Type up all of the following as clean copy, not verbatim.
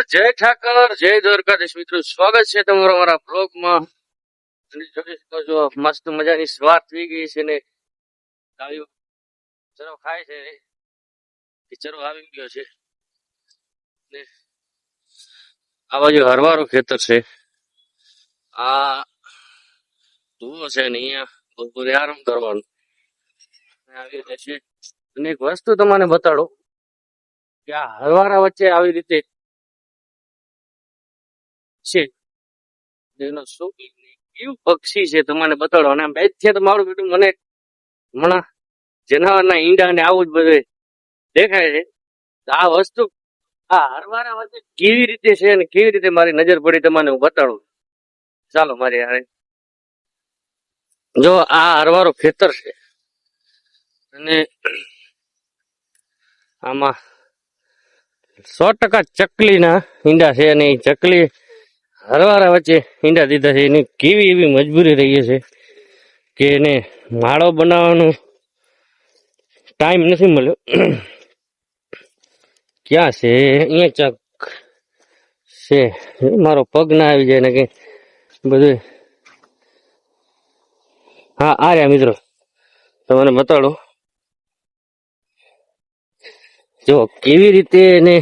જય ઠાકર, જય દ્વારકાધીશ મિત્રો, સ્વાગત છે તમારું અમારા બ્લોગમાં. જોઈ શકો છો મસ્ત મજાની સવાર થઈ ગઈ છે ને ગાયો ચરો ખાય છે. ચરો આવી ગયો છે ને આ બાજુ હરવારું ખેતર છે. આ ધુઓ છે ને અહીંયા બપોરે આરામ કરવાનું આવી રીતે છે. અને એક વસ્તુ તમને બતાડો કે આ હરવારા વચ્ચે આવી રીતે છે એનો શું કેવું પક્ષી છે તમને બતાડો. અને બે છે તો મારું બેટું મને હમણાં જનાવરના ઈંડા ને આવું જ બધું દેખાય છે. આ વસ્તુ આ હરવારા વચ્ચે કેવી રીતે છે અને કેવી રીતે મારી નજર પડી તમને હું બતાડું. ચાલો મારી હારે જો આ હરવારો ખેતર છે અને આમાં 100% ચકલીના ઈંડા છે અને એ ચકલી હરવારા વચ્ચે ઈંડા દીધા છે. એની કેવી એવી મજબૂરી રહી છે કે એને માળો બનાવવાનો ટાઈમ નથી મળ્યો. ક્યાં છે અહીંયા ચક છે મારો પગ ના આવી જાય ને કે બધું. હા આ રહ્યા મિત્રો તમને બતાડો જો કેવી રીતે એને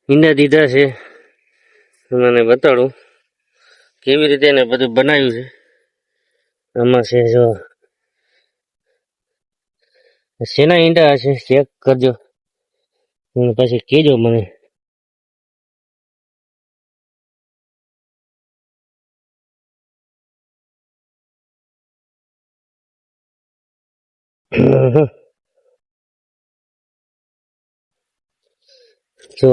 ઈંડા દીધા છે. મને બતાડું કેવી રીતે એને બધું બનાવ્યું છે. આમાં છે જો શેના ઈંડા હશે ચેક કરજો પછી કહેજો મને. જો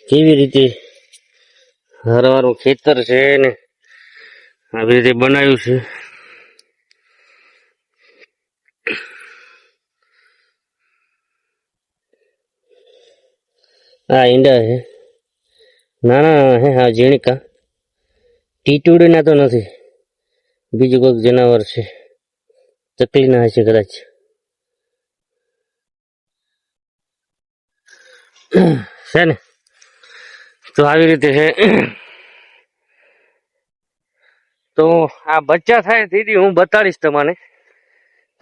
કેવી રીતે હરવારું ખેતર છે ને આવી રીતે બનાવ્યું છે. આ ઈંડા છે નાના હે. હા ઝીણકા ટીટુડીના તો નથી, બીજું કોઈક જનાવર છે, ચકલીના હશે કદાચ. છે ને તો આવી રીતે છે. તો આ બચ્ચા થાય દીદી હું બતાડીશ તમને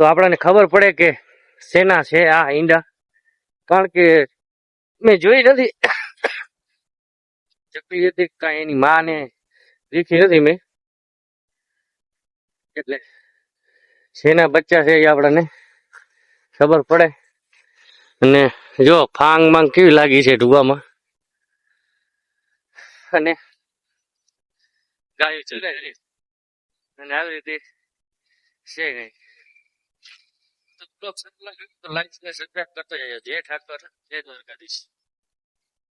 તો આપણને ખબર પડે કે શેના છે આ ઈંડા. કારણ કે મેં જોઈ નથી ચકલી હતી કાંઈ એની માં ને દીખી નથી મેં, એટલે શેના બચ્ચા છે એ આપણને ખબર પડે. અને જો ફાંગ માંગ કેવી લાગી છે ઢુવામાં અને ગાયું ચલે અને આવી રીતે છે કઈ. તો લાઈક ને સબસ્ક્રાઇબ કરતો જજો. જય ઠાકર, જય દ્વારકાધીશ.